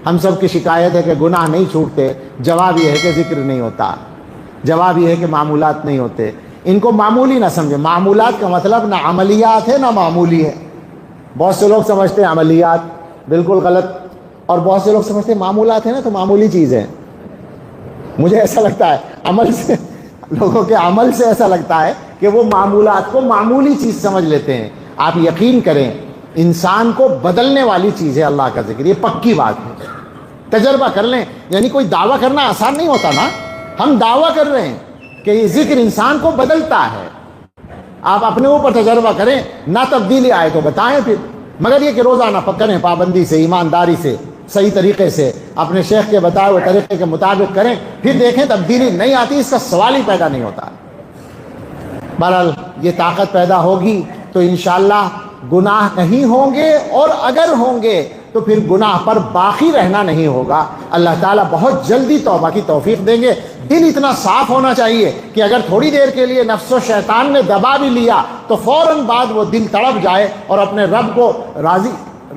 ہم سب کی شکایت ہے کہ گناہ نہیں چھوٹتے، جواب یہ ہے کہ ذکر نہیں ہوتا، جواب یہ ہے کہ معمولات نہیں ہوتے۔ ان کو معمولی نہ سمجھے، معمولات کا مطلب نہ عملیات ہے نہ معمولی ہے۔ بہت سے لوگ سمجھتے ہیں عملیات، بالکل غلط، اور بہت سے لوگ سمجھتے ہیں معمولات ہے نا تو معمولی چیز ہے۔ مجھے ایسا لگتا ہے عمل سے، لوگوں کے عمل سے ایسا لگتا ہے کہ وہ معمولات کو معمولی چیز سمجھ لیتے ہیں۔ آپ یقین کریں انسان کو بدلنے والی چیز ہے اللہ کا ذکر، یہ پکی بات ہے، تجربہ کر لیں۔ یعنی کوئی دعویٰ کرنا آسان نہیں ہوتا نا، ہم دعویٰ کر رہے ہیں کہ یہ ذکر انسان کو بدلتا ہے۔ آپ اپنے اوپر تجربہ کریں، نہ تبدیلی آئے تو بتائیں پھر، مگر یہ کہ روزانہ کریں، پابندی سے، ایمانداری سے، صحیح طریقے سے، اپنے شیخ کے بتائے ہوئے طریقے کے مطابق کریں، پھر دیکھیں تبدیلی نہیں آتی، اس کا سوال ہی پیدا نہیں ہوتا۔ بہرحال یہ طاقت پیدا ہوگی تو انشاءاللہ گناہ نہیں ہوں گے، اور اگر ہوں گے تو پھر گناہ پر باقی رہنا نہیں ہوگا۔ اللہ تعالیٰ بہت جلدی توبہ کی توفیق دیں گے۔ دل اتنا صاف ہونا چاہیے کہ اگر تھوڑی دیر کے لیے نفس و شیطان نے دبا بھی لیا تو فوراً بعد وہ دل تڑپ جائے اور اپنے رب کو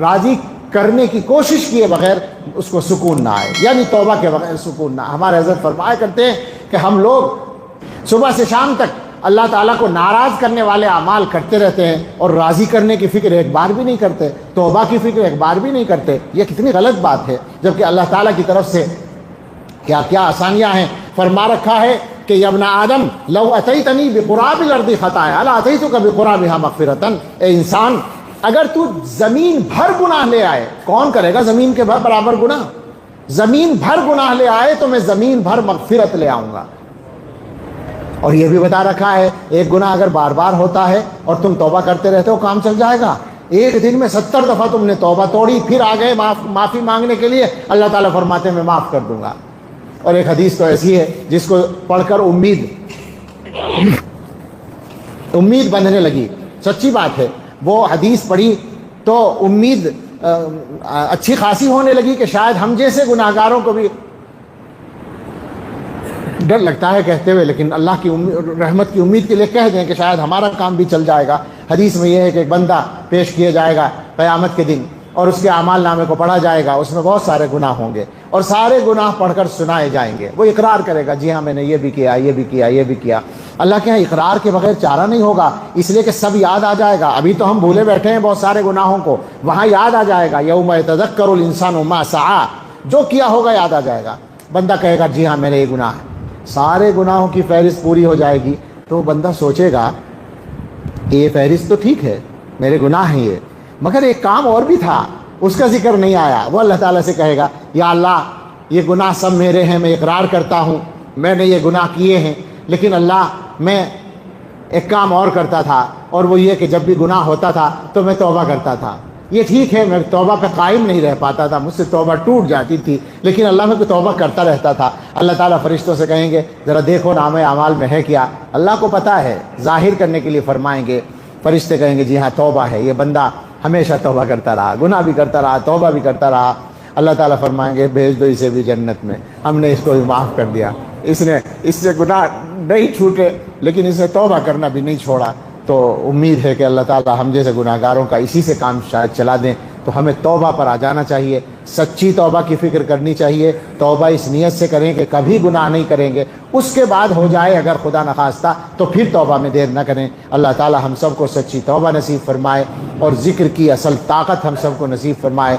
راضی کرنے کی کوشش کیے بغیر اس کو سکون نہ آئے، یعنی توبہ کے بغیر سکون نہ۔ ہمارے حضرت فرمایا کرتے ہیں کہ ہم لوگ صبح سے شام تک اللہ تعالیٰ کو ناراض کرنے والے اعمال کرتے رہتے ہیں اور راضی کرنے کی فکر ایک بار بھی نہیں کرتے، توبہ کی فکر ایک بار بھی نہیں کرتے۔ یہ کتنی غلط بات ہے، جبکہ اللہ تعالیٰ کی طرف سے کیا کیا آسانیاں ہیں۔ فرما رکھا ہے کہ یا ابن آدم لو اتیتنی بقراب الارض خطایا لا اتیتک بقرابها مغفرۃ، اے انسان اگر تو زمین بھر گناہ لے آئے، کون کرے گا زمین کے برابر گناہ؟ زمین بھر گناہ لے آئے تو میں زمین بھر مغفرت لے آؤں گا۔ اور یہ بھی بتا رکھا ہے ایک گناہ اگر بار بار ہوتا ہے اور تم توبہ کرتے رہتے ہو کام چل جائے گا۔ ایک دن میں 70 دفعہ تم نے توبہ توڑی، پھر آ گئے معافی مانگنے کے لیے، اللہ تعالیٰ فرماتے ہیں میں معاف کر دوں گا۔ اور ایک حدیث تو ایسی ہے جس کو پڑھ کر امید بندھنے لگی، سچی بات ہے۔ وہ حدیث پڑھی تو امید اچھی خاصی ہونے لگی کہ شاید ہم جیسے گناہگاروں کو بھی ڈر لگتا ہے کہتے ہوئے، لیکن اللہ کی رحمت کی امید کے لیے کہہ دیں کہ شاید ہمارا کام بھی چل جائے گا۔ حدیث میں یہ ہے کہ ایک بندہ پیش کیا جائے گا قیامت کے دن اور اس کے اعمال نامے کو پڑھا جائے گا، اس میں بہت سارے گناہ ہوں گے اور سارے گناہ پڑھ کر سنائے جائیں گے۔ وہ اقرار کرے گا جی ہاں میں نے یہ بھی کیا، یہ بھی کیا، یہ بھی کیا۔ اللہ کے ہاں اقرار کے بغیر چارہ نہیں ہوگا، اس لیے کہ سب یاد آ جائے گا۔ ابھی تو ہم بھولے بیٹھے ہیں بہت سارے گناہوں کو، وہاں یاد آ جائے گا۔ یوم یتذکر الانسان ما سعی، جو کیا ہوگا یاد آ جائے گا۔ بندہ کہے گا جی ہاں میں نے یہ گناہ ہے، سارے گناہوں کی فہرست پوری ہو جائے گی تو بندہ سوچے گا کہ یہ فہرست تو ٹھیک ہے، میرے گناہ ہیں یہ، مگر ایک کام اور بھی تھا اس کا ذکر نہیں آیا۔ وہ اللہ تعالیٰ سے کہے گا یا اللہ یہ گناہ سب میرے ہیں، میں اقرار کرتا ہوں میں نے یہ گناہ کیے ہیں، لیکن اللہ میں ایک کام اور کرتا تھا، اور وہ یہ کہ جب بھی گناہ ہوتا تھا تو میں توبہ کرتا تھا۔ یہ ٹھیک ہے میں توبہ پہ قائم نہیں رہ پاتا تھا، مجھ سے توبہ ٹوٹ جاتی تھی، لیکن اللہ میں توبہ کرتا رہتا تھا۔ اللہ تعالیٰ فرشتوں سے کہیں گے ذرا دیکھو نامہ اعمال میں ہے کیا؟ اللہ کو پتہ ہے، ظاہر کرنے کے لیے فرمائیں گے۔ فرشتے کہیں گے جی ہاں توبہ ہے، یہ بندہ ہمیشہ توبہ کرتا رہا، گناہ بھی کرتا رہا، توبہ بھی کرتا رہا۔ اللہ تعالیٰ فرمائیں گے بھیج دو اسے بھی جنت میں، ہم نے اس کو بھی معاف کر دیا، اس سے گناہ نہیں چھوٹے لیکن اس نے توبہ کرنا بھی نہیں چھوڑا۔ تو امید ہے کہ اللہ تعالیٰ ہم جیسے گناہ گاروں کا اسی سے کام شاید چلا دیں۔ تو ہمیں توبہ پر آ جانا چاہیے، سچی توبہ کی فکر کرنی چاہیے، توبہ اس نیت سے کریں کہ کبھی گناہ نہیں کریں گے، اس کے بعد ہو جائے اگر خدا نخواستہ تو پھر توبہ میں دیر نہ کریں۔ اللہ تعالیٰ ہم سب کو سچی توبہ نصیب فرمائے اور ذکر کی اصل طاقت ہم سب کو نصیب فرمائے۔